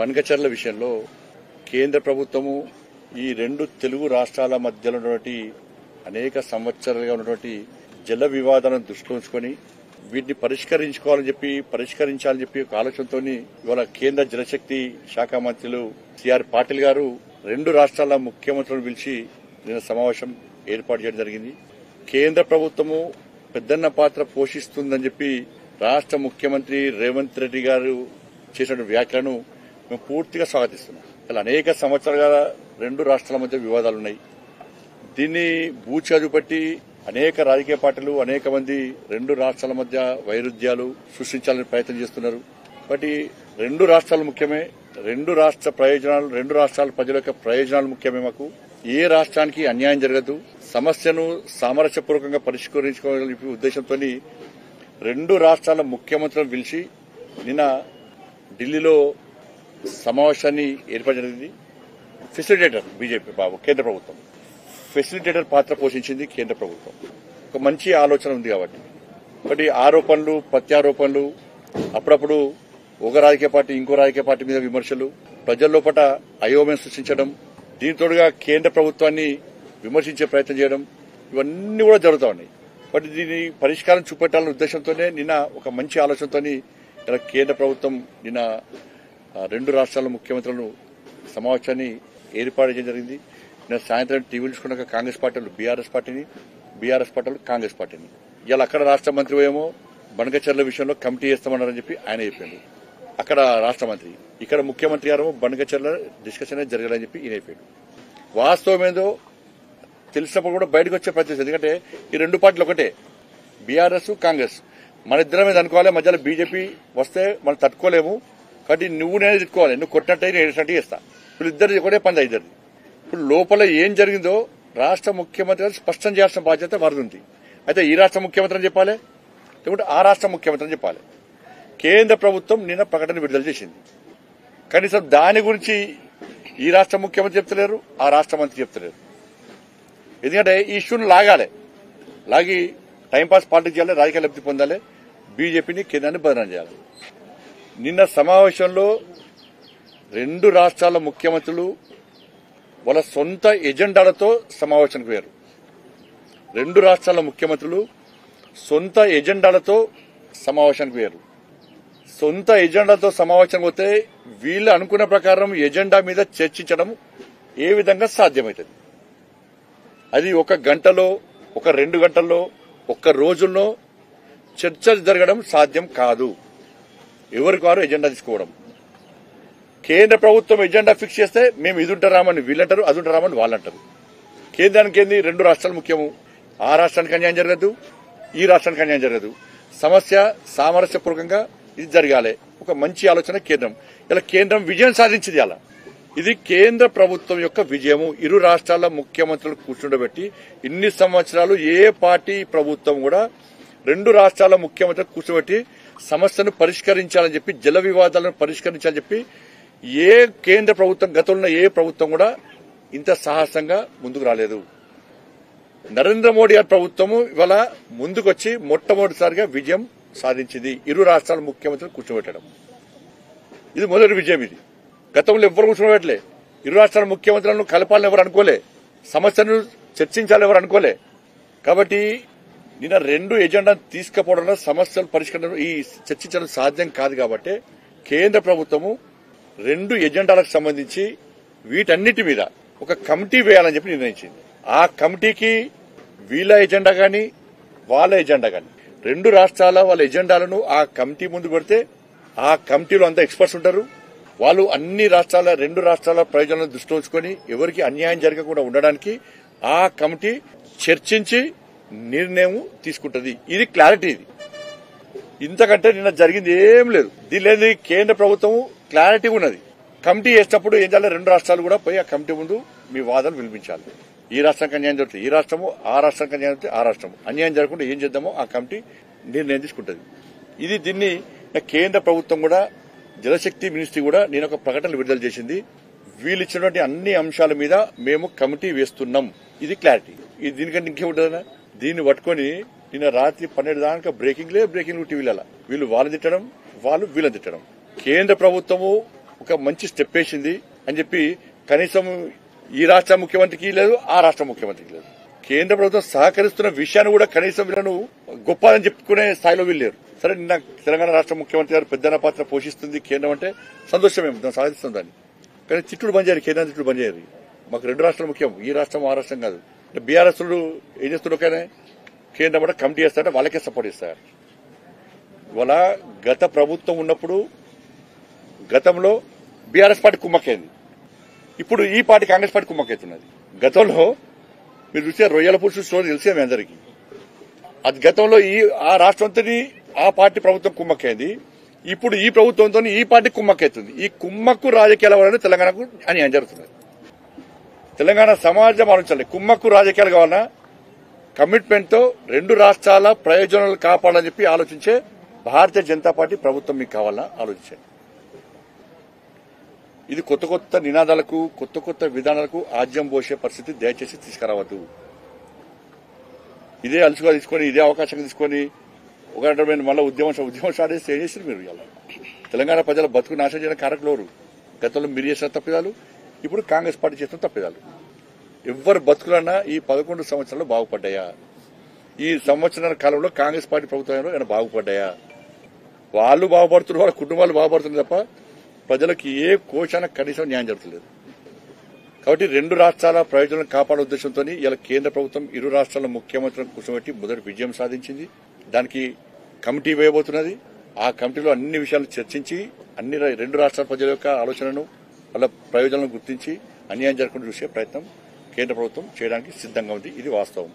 బనకచెర్ల విషయంలో కేంద్ర ప్రభుత్వము ఈ రెండు తెలుగు రాష్ట్రాల మధ్యలో ఉన్నటువంటి అనేక సంవత్సరాలుగా ఉన్నటువంటి జల వివాదాలను దృష్టిలో ఉంచుకొని వీటిని పరిష్కరించాలని చెప్పి ఒక ఆలోచనతో ఇవాళ కేంద్ర జలశక్తి శాఖ మంత్రులు సిఆర్ పాటిల్ గారు రెండు రాష్ట్రాల ముఖ్యమంత్రులను పిలిచి నిన్న సమావేశం ఏర్పాటు చేయడం జరిగింది. కేంద్ర ప్రభుత్వము పెద్దన్న పాత్ర పోషిస్తుందని చెప్పి రాష్ట్ర ముఖ్యమంత్రి రేవంత్ రెడ్డి గారు చేసిన వ్యాఖ్యలను మేము పూర్తిగా స్వాగతిస్తున్నాం. ఇలా అనేక సంవత్సరాలుగా రెండు రాష్ట్రాల మధ్య వివాదాలున్నాయి. దీన్ని బూచిగా చూపెట్టి అనేక రాజకీయ పార్టీలు అనేక మంది రెండు రాష్ట్రాల మధ్య వైరుధ్యాలు సృష్టించాలని ప్రయత్నం చేస్తున్నారు. కాబట్టి రెండు రాష్ట్రాలు ముఖ్యమే, రెండు రాష్ట్రాల ప్రజల యొక్క ప్రయోజనాలు ముఖ్యమే. మాకు ఏ రాష్ట్రానికి అన్యాయం జరగదు, సమస్యను సామరస్యపూర్వకంగా పరిష్కరించుకోవాలనే ఉద్దేశంతో రెండు రాష్ట్రాల ముఖ్యమంత్రులను పిలిచి నిన్న ఢిల్లీలో సమావేశాన్ని ఏర్పాటు జరిగింది. ఫెసిలిటేటర్ బీజేపీ కేంద్ర ప్రభుత్వం ఫెసిలిటేటర్ పాత్ర పోషించింది కేంద్ర ప్రభుత్వం. ఒక మంచి ఆలోచన ఉంది కాబట్టి ఆరోపణలు ప్రత్యారోపణలు, అప్పుడప్పుడు ఒక రాజకీయ పార్టీ ఇంకో రాజకీయ పార్టీ మీద విమర్శలు, ప్రజల్లోపట అయోమయం సృష్టించడం, దీనితోడుగా కేంద్ర ప్రభుత్వాన్ని విమర్శించే ప్రయత్నం చేయడం, ఇవన్నీ కూడా జరుగుతా ఉన్నాయి. బట్ దీని పరిష్కారం చూపెట్టాలనే ఉద్దేశంతోనే నిన్న ఒక మంచి ఆలోచనతో కేంద్ర ప్రభుత్వం నిన్న రెండు రాష్ట్రాల ముఖ్యమంత్రులను సమావేశాన్ని ఏర్పాటు చేయడం జరిగింది. నిన్న సాయంత్రం టీవీలు చూసుకున్నాక కాంగ్రెస్ పార్టీలు బీఆర్ఎస్ పార్టీలు కాంగ్రెస్ పార్టీని ఇలా అక్కడ రాష్ట్ర మంత్రి ఏమో బనకచెర్ల విషయంలో కమిటీ చేస్తామన్నారని చెప్పి ఆయన చెప్పాడు. అక్కడ రాష్ట్ర మంత్రి, ఇక్కడ ముఖ్యమంత్రి గారు బనకచెర్ల డిస్కషన్ జరగాలని చెప్పి ఈయన చెప్పాడు. వాస్తవం ఏదో తెలిసినప్పుడు కూడా బయటకు వచ్చే ప్రయత్నం. ఎందుకంటే ఈ రెండు పార్టీలు ఒకటే, బీఆర్ఎస్ కాంగ్రెస్. మన ఇద్దరం మీద అనుకోవాలి, మధ్యలో బీజేపీ వస్తే మనం తట్టుకోలేము. కాబట్టి నువ్వు నేనే తిట్టుకోవాలి, నువ్వు కొట్టినట్టు నేను వేసినట్టు చేస్తా. వీళ్ళిద్దరిది ఒకటే పందా ఇద్దరిది. ఇప్పుడు లోపల ఏం జరిగిందో రాష్ట్ర ముఖ్యమంత్రి గారు స్పష్టం చేయాల్సిన బాధ్యత వారిది ఉంది. అయితే ఈ రాష్ట్ర ముఖ్యమంత్రి అని చెప్పాలి, లేకుంటే ఆ రాష్ట్ర ముఖ్యమంత్రి అని చెప్పాలి. కేంద్ర ప్రభుత్వం నిన్న ప్రకటన విడుదల చేసింది. కనీసం దాని గురించి ఈ రాష్ట్ర ముఖ్యమంత్రి చెప్తలేరు, ఆ రాష్ట్ర మంత్రి చెప్తలేరు. ఎందుకంటే ఈ ఇష్యూను లాగి టైంపాస్ పాలిటిక్స్ చేయాలి, రాజకీయ లబ్ధి పొందాలి, బీజేపీని కేంద్రాన్ని బదనాం చేయాలి. నిన్న సమావేశంలో రెండు రాష్ట్రాల ముఖ్యమంత్రులు వాళ్ళ సొంత ఎజెండాలతో సమావేశానికి పోయారు. రెండు రాష్ట్రాల ముఖ్యమంత్రులు సొంత ఎజెండాలతో సమావేశానికి పోయారు. సొంత ఎజెండాతో సమావేశానికి పోతే వీళ్ళు అనుకున్న ప్రకారం ఎజెండా మీద చర్చించడం ఏ విధంగా సాధ్యమవుతుంది? అది ఒక గంటలో, ఒక 2 గంటల్లో, ఒక్క రోజుల్లో చర్చలు జరగడం సాధ్యం కాదు. ఎవరికి వారు ఎజెండా తీసుకోవడం. కేంద్ర ప్రభుత్వం ఎజెండా ఫిక్స్ చేస్తే మేము ఇది ఉంటారామని వీళ్ళంటారు, అది ఉంటారామని వాళ్ళంటారు. కేంద్రానికి ఏంది, రెండు రాష్ట్రాలు ముఖ్యము. ఆ రాష్ట్రానికి అన్యాయం జరగదు, ఈ రాష్ట్రానికి అన్యాయం జరగదు. సమస్య సామరస్యపూర్వకంగా ఇది జరగాలి. ఒక మంచి ఆలోచన కేంద్రం. ఇలా కేంద్రం విజయం సాధించింది. అలా ఇది కేంద్ర ప్రభుత్వం యొక్క విజయము. ఇరు రాష్ట్రాల ముఖ్యమంత్రులు కూర్చుండబెట్టి ఇన్ని సంవత్సరాలు ఏ పార్టీ ప్రభుత్వం కూడా రెండు రాష్ట్రాల ముఖ్యమంత్రులు కూర్చోబెట్టి సమస్యను పరిష్కరించాలని చెప్పి, జల వివాదాలను పరిష్కరించాలని చెప్పి ఏ కేంద్ర ప్రభుత్వం, గతంలో ఏ ప్రభుత్వం కూడా ఇంత సాహసంగా ముందుకు రాలేదు. నరేంద్ర మోడీ గారి ప్రభుత్వము ఇవాళ ముందుకొచ్చి మొట్టమొదటిసారిగా విజయం సాధించింది. ఇరు రాష్ట్రాల ముఖ్యమంత్రులు కూర్చోబెట్టడం ఇది మొదటి విజయం. ఇది గతంలో ఎవ్వరు కూర్చోబెట్టలే. ఇరు రాష్ట్రాల ముఖ్యమంత్రులను కలపాలని ఎవరు అనుకోలే, సమస్యను చర్చించాలని ఎవరు అనుకోలే. కాబట్టి నిన్న రెండు ఎజెండా తీసుకుపోవడంలో సమస్యలు పరిష్కరించడం, ఈ చర్చించడం సాధ్యం కాదు. కాబట్టి కేంద్ర ప్రభుత్వము రెండు ఎజెండాలకు సంబంధించి వీటన్నిటి మీద ఒక కమిటీ వేయాలని చెప్పి నిర్ణయించింది. ఆ కమిటీకి వీళ్ళ ఎజెండా గాని వాళ్ళ ఎజెండా గాని, రెండు రాష్ట్రాల వాళ్ళ ఎజెండాలను ఆ కమిటీ ముందు పెడితే ఆ కమిటీలో అంతా ఎక్స్పర్ట్స్ ఉంటారు. వాళ్ళు రెండు రాష్ట్రాల ప్రయోజనాలను దృష్టిలో ఉంచుకొని ఎవరికి అన్యాయం జరగకుండా ఉండడానికి ఆ కమిటీ చర్చించి నిర్ణయం తీసుకుంటది. ఇది క్లారిటీ. ఇది ఇంతకంటే నిన్న జరిగింది ఏం లేదు. దీని కేంద్ర ప్రభుత్వం క్లారిటీ ఉన్నది. కమిటీ చేసినప్పుడు ఏం చేయాలి, రెండు రాష్ట్రాలు కూడా పోయి ఆ కమిటీ ముందు మీ వాదనలు వినిపించాలి. ఈ రాష్ట్రానికి అన్యాయం జరుగుతుంది ఈ రాష్ట్రము, ఆ రాష్ట్రానికి అన్యాయం జరుగుతుంది ఆ రాష్ట్రము. అన్యాయం జరగకుండా ఏం చేద్దామో ఆ కమిటీ నిర్ణయం తీసుకుంటుంది. దీన్ని కేంద్ర ప్రభుత్వం కూడా, జలశక్తి మినిస్ట్రీ కూడా నేను ఒక ప్రకటన విడుదల చేసింది. వీళ్ళు ఇచ్చినటువంటి అన్ని అంశాల మీద మేము కమిటీ వేస్తున్నాం. ఇది క్లారిటీ. దీనికంటే ఇంకేముంటుందన్నా? దీన్ని పట్టుకొని నిన్న రాత్రి 12 దాకా బ్రేకింగ్ టీవీలలో వీళ్ళు వాళ్ళని తిట్టడం, వాళ్ళు వీళ్ళని తిట్టడం. కేంద్ర ప్రభుత్వము ఒక మంచి స్టెప్ వేసింది అని చెప్పి కనీసం ఈ రాష్ట్ర ముఖ్యమంత్రికి లేదు, ఆ రాష్ట్ర ముఖ్యమంత్రికి లేదు. కేంద్ర ప్రభుత్వం సహకరిస్తున్న విషయాన్ని కూడా కనీసం వీళ్ళను గొప్ప అని చెప్పుకునే స్థాయిలో వీళ్ళేరు. సరే, నిన్న తెలంగాణ రాష్ట్ర ముఖ్యమంత్రి గారు పెద్దన పాత్ర పోషిస్తుంది కేంద్రం అంటే సంతోషమేమో, దాన్ని సాధిస్తుంది దాన్ని. కానీ తిట్టుడు బంద్ చేయాలి, కేంద్రం తిట్టుడు బంద్ చేయాలి. మాకు రెండు రాష్ట్రాలు ముఖ్యం, ఈ రాష్ట్రం ఆ రాష్ట్రం కాదు. బీఆర్ఎస్ ఏం చేస్తున్నారు, కేంద్రం కూడా కమిటీ చేస్తారంటే వాళ్ళకే సపోర్ట్ ఇస్తారు. ఇవాళ గత ప్రభుత్వం ఉన్నప్పుడు గతంలో బీఆర్ఎస్ పార్టీ కుమ్మక్కైంది, ఇప్పుడు ఈ పార్టీ కాంగ్రెస్ పార్టీ కుమ్మక్కైతున్నది. గతంలో మీరు చూసే రొయ్యల పులుసు స్టోరీ తెలిసే మీ అందరికీ. అది గతంలో ఆ రాష్ట్రంతో ఆ పార్టీ ప్రభుత్వం కుమ్మక్కైంది, ఇప్పుడు ఈ ప్రభుత్వంతో ఈ పార్టీ కుమ్మక్కైతుంది. ఈ కుమ్మక్కు రాజకీయాల వల్ల తెలంగాణకు అన్యాయం జరుగుతున్నది. తెలంగాణ సమాజం ఆలోచించాలి. కుమ్మక్కు రాజకీయాలు కావాలన్నా కమిట్మెంట్ తో రెండు రాష్ట్రాల ప్రయోజనాలు కాపాడాలని చెప్పి ఆలోచించే భారతీయ జనతా పార్టీ ప్రభుత్వం మీకు కావాలన్నా ఆలోచించండి. ఇది కొత్త కొత్త నినాదాలకు కొత్త కొత్త విధానాలకు ఆజ్యం పోసే పరిస్థితి దయచేసి తీసుకురావద్దు. ఇదే అలుసుగా తీసుకొని ఇదే అవకాశంగా తీసుకొని ఒక రకమైన మళ్ళీ ఉద్యమం స్టార్ట్ చేస్తే ఏం చేశారు మీరు? ఇలా తెలంగాణ ప్రజల బతుకు నాశనం చేయడం కారకులు గతంలో మీరు చేసిన తప్పిదాలు, ఇప్పుడు కాంగ్రెస్ పార్టీ చేసిన తప్పిదాలు. ఎవరు బతుకులన్నా ఈ 11 సంవత్సరాలు బాగుపడ్డాయా? ఈ సంవత్సరాల కాలంలో కాంగ్రెస్ పార్టీ ప్రభుత్వంలో ఏమైనా బాగుపడ్డాయా? వాళ్ళు బాగుపడుతున్నారు, వాళ్ళ కుటుంబాలు బాగుపడుతున్నారు తప్ప ప్రజలకు ఏ కోశాన కనీసం న్యాయం జరుగుతలేదు. కాబట్టి రెండు రాష్ట్రాల ప్రయోజనాలను కాపాడే ఉద్దేశంతో ఇలా కేంద్ర ప్రభుత్వం ఇరు రాష్ట్రాల ముఖ్యమంత్రులను కూర్చోబెట్టి మొదటి విజయం సాధించింది. దానికి కమిటీ వేయబోతున్నది. ఆ కమిటీలో అన్ని విషయాలు చర్చించి అన్ని రెండు రాష్ట్రాల ప్రజల యొక్క ఆలోచనను వాళ్ళ ప్రయోజనాలను గుర్తించి అన్యాయం జరగకుండా చూసే ప్రయత్నం కేంద్ర ప్రభుత్వం చేయడానికి సిద్ధంగా ఉంది. ఇది వాస్తవం.